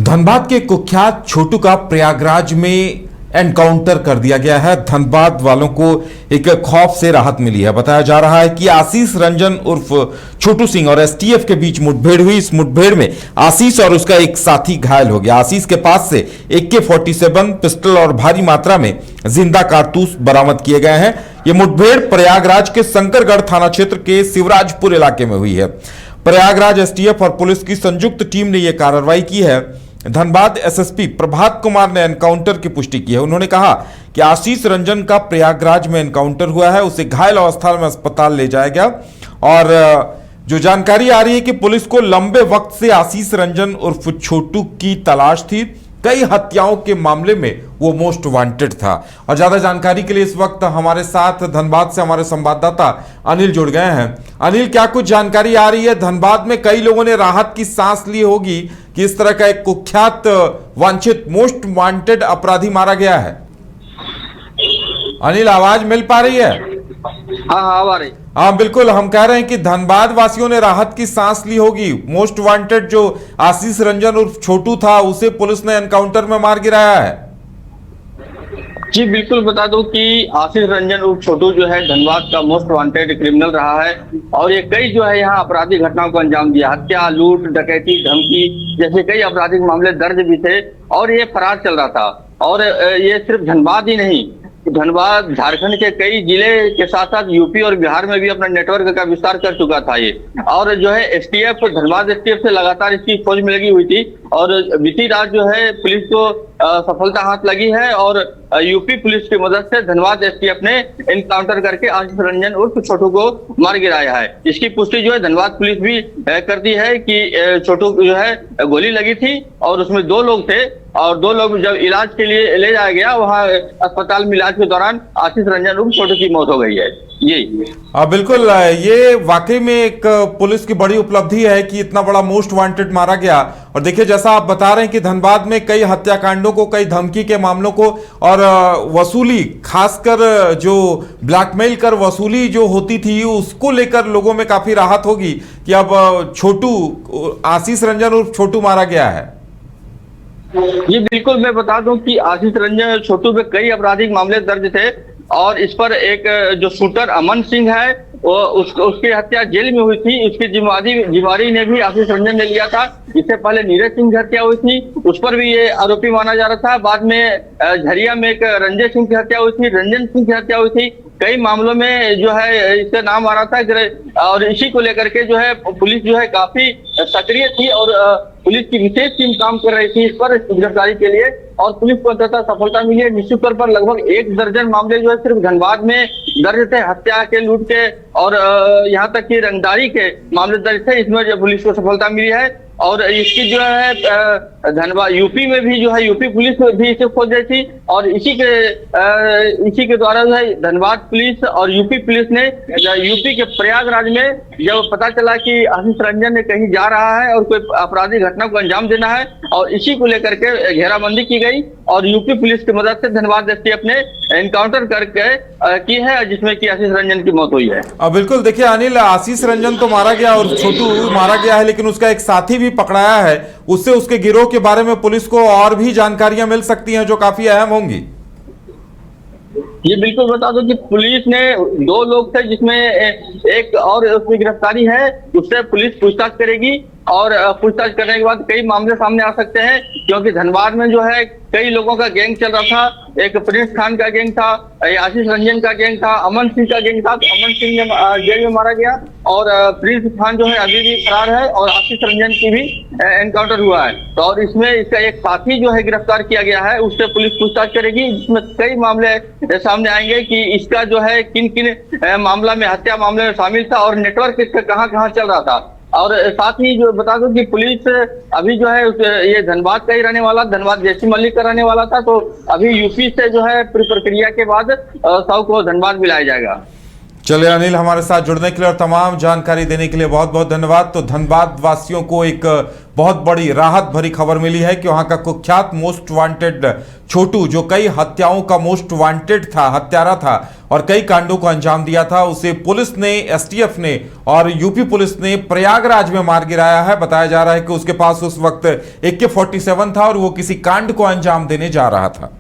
धनबाद के कुख्यात छोटू का प्रयागराज में एनकाउंटर कर दिया गया है। धनबाद वालों को एक खौफ से राहत मिली है। बताया जा रहा है कि आशीष रंजन उर्फ छोटू सिंह और एसटीएफ के बीच मुठभेड़ हुई। इस मुठभेड़ में आशीष और उसका एक साथी घायल हो गया। आशीष के पास से AK-47 पिस्टल और भारी मात्रा में जिंदा कारतूस बरामद किए गए हैं। ये मुठभेड़ प्रयागराज के शंकरगढ़ थाना क्षेत्र के शिवराजपुर इलाके में हुई है। प्रयागराज एसटीएफ और पुलिस की संयुक्त टीम ने यह कार्रवाई की है। धनबाद एसएसपी प्रभात कुमार ने एनकाउंटर की पुष्टि की है। उन्होंने कहा कि आशीष रंजन का प्रयागराज में एनकाउंटर हुआ है, उसे घायल अवस्था में अस्पताल ले जाया गया। और जो जानकारी आ रही है कि पुलिस को लंबे वक्त से आशीष रंजन उर्फ छोटू की तलाश थी। कई हत्याओं के मामले में वो मोस्ट वांटेड था। और ज्यादा जानकारी के लिए इस वक्त हमारे साथ धनबाद से हमारे संवाददाता अनिल जुड़ गए हैं। अनिल, क्या कुछ जानकारी आ रही है? धनबाद में कई लोगों ने राहत की सांस ली होगी कि इस तरह का एक कुख्यात वांछित मोस्ट वांटेड अपराधी मारा गया है। अनिल, आवाज मिल पा रही है? हाँ आ रही। हाँ बिल्कुल, हम कह रहे हैं कि धनबाद वासियों ने राहत की सांस ली होगी। मोस्ट वांटेड जो आशीष रंजन उर्फ छोटू था, उसे पुलिस ने एनकाउंटर में मार गिराया है। जी बिल्कुल, बता दूं कि आशीष रंजन उर्फ छोटू जो है धनबाद का मोस्ट वांटेड क्रिमिनल रहा है और ये कई जो है यहाँ आपराधिक घटनाओं को अंजाम दिया। हत्या, लूट, डकैती, धमकी जैसे कई आपराधिक मामले दर्ज भी थे और ये फरार चल रहा था। और ये सिर्फ धनबाद ही नहीं, धनबाद झारखंड के कई जिले के साथ साथ यूपी और बिहार में भी अपना नेटवर्क का विस्तार कर चुका था ये। और जो है एसटीएफ, धनबाद एसटीएफ से लगातार इसकी खोज में लगी हुई थी और बीती रात जो है पुलिस को सफलता हाथ लगी है और यूपी पुलिस की मदद से धनबाद एसटीएफ ने एनकाउंटर करके आशीष रंजन उर्फ छोटू को मार गिराया है। इसकी पुष्टि जो है धनबाद पुलिस भी कर दी है कि छोटू जो है गोली लगी थी और उसमें 2 लोग थे और 2 लोग जब इलाज के लिए ले जाया गया, वहां अस्पताल में इलाज के दौरान आशीष रंजन उर्फ छोटू की मौत हो गई है। जी बिल्कुल, ये वाकई में एक पुलिस की बड़ी उपलब्धि है कि इतना बड़ा मोस्ट वांटेड मारा गया। और देखिए, जैसा आप बता रहे हैं कि धनबाद में कई हत्याकांडों को, कई धमकी के मामलों को और वसूली, खासकर जो ब्लैकमेल कर वसूली जो होती थी, उसको लेकर लोगों में काफी राहत होगी कि अब छोटू, आशीष रंजन उर्फ छोटू मारा गया है। जी बिल्कुल, मैं बता दूं कि आशीष रंजन छोटू पे कई आपराधिक मामले दर्ज थे और इस पर एक जो शूटर अमन सिंह है वो उसकी हत्या जेल में हुई थी। उसकी जिम्मेदारी ने भी आशीष रंजन ने लिया था। इससे पहले नीरज सिंह की हत्या हुई थी, उस पर भी ये आरोपी माना जा रहा था। बाद में झरिया में एक रंजय सिंह की हत्या हुई थी, रंजन सिंह की हत्या हुई थी। कई मामलों में जो है इसका नाम आ रहा था और इसी को लेकर के जो है पुलिस जो है काफी सक्रिय थी और पुलिस की विशेष टीम काम कर रही थी इस पर गिरफ्तारी के लिए और पुलिस को अंततः सफलता मिली है। निश्चित तौर पर लगभग 1 दर्जन मामले जो है सिर्फ धनबाद में दर्ज थे, हत्या के, लूट के और यहाँ तक कि रंगदारी के मामले दर्ज थे। इसमें जो पुलिस को सफलता मिली है और इसकी जो है धनबाद यूपी में भी जो है यूपी पुलिस भी इसे खोज रही थी और इसी के द्वारा जो है धनबाद पुलिस और यूपी पुलिस ने यूपी के प्रयागराज में जब पता चला कि आशीष रंजन ने कहीं जा रहा है और कोई आपराधिक घटना को अंजाम देना है और इसी को लेकर के घेराबंदी की गई और यूपी पुलिस की मदद से धनबाद एसटीएफ ने एनकाउंटर करके की है जिसमें कि आशीष रंजन की मौत हुई है। बिल्कुल, देखिए अनिल, आशीष रंजन तो मारा गया और छोटू मारा गया है, लेकिन उसका एक साथी भी पकड़ाया है। उससे उसके गिरोह के बारे में पुलिस को और भी जानकारियां मिल सकती हैं जो काफी अहम होंगी। ये बिल्कुल बता दो कि पुलिस ने 2 लोग थे जिसमें एक और उसकी गिरफ्तारी है, उससे पुलिस पूछताछ करेगी और पूछताछ करने के बाद कई मामले सामने आ सकते हैं क्योंकि धनबाद में जो है कई लोगों का गैंग चल रहा था। एक प्रिंस खान का गैंग था, आशीष रंजन का गैंग था, अमन सिंह का गैंग था। तो अमन सिंह ने जेल में मारा गया और प्रिंस खान जो है अभी भी फरार है और आशीष रंजन की भी एनकाउंटर हुआ है। तो और इसमें इसका एक साथी जो है गिरफ्तार किया गया है, उससे पुलिस पूछताछ करेगी जिसमें कई मामले सामने आएंगे कि इसका जो है किन किन मामला में, हत्या मामले में शामिल था और नेटवर्क इसका कहाँ चल रहा था। और साथ ही जो बता दो कि पुलिस अभी जो है ये धनबाद का ही रहने वाला, धनबाद जैसी मल्लिक का रहने वाला था, तो अभी यूपी से जो है प्रक्रिया के बाद 100 को धनबाद मिलाया जाएगा। चलिए अनिल, हमारे साथ जुड़ने के लिए और तमाम जानकारी देने के लिए बहुत बहुत धन्यवाद। तो धनबाद वासियों को एक बहुत बड़ी राहत भरी खबर मिली है कि वहां का कुख्यात मोस्ट वांटेड छोटू, जो कई हत्याओं का मोस्ट वांटेड था, हत्यारा था और कई कांडों को अंजाम दिया था, उसे पुलिस ने, एसटीएफ ने और यूपी पुलिस ने प्रयागराज में मार गिराया है। बताया जा रहा है कि उसके पास उस वक्त AK-47 था और वो किसी कांड को अंजाम देने जा रहा था।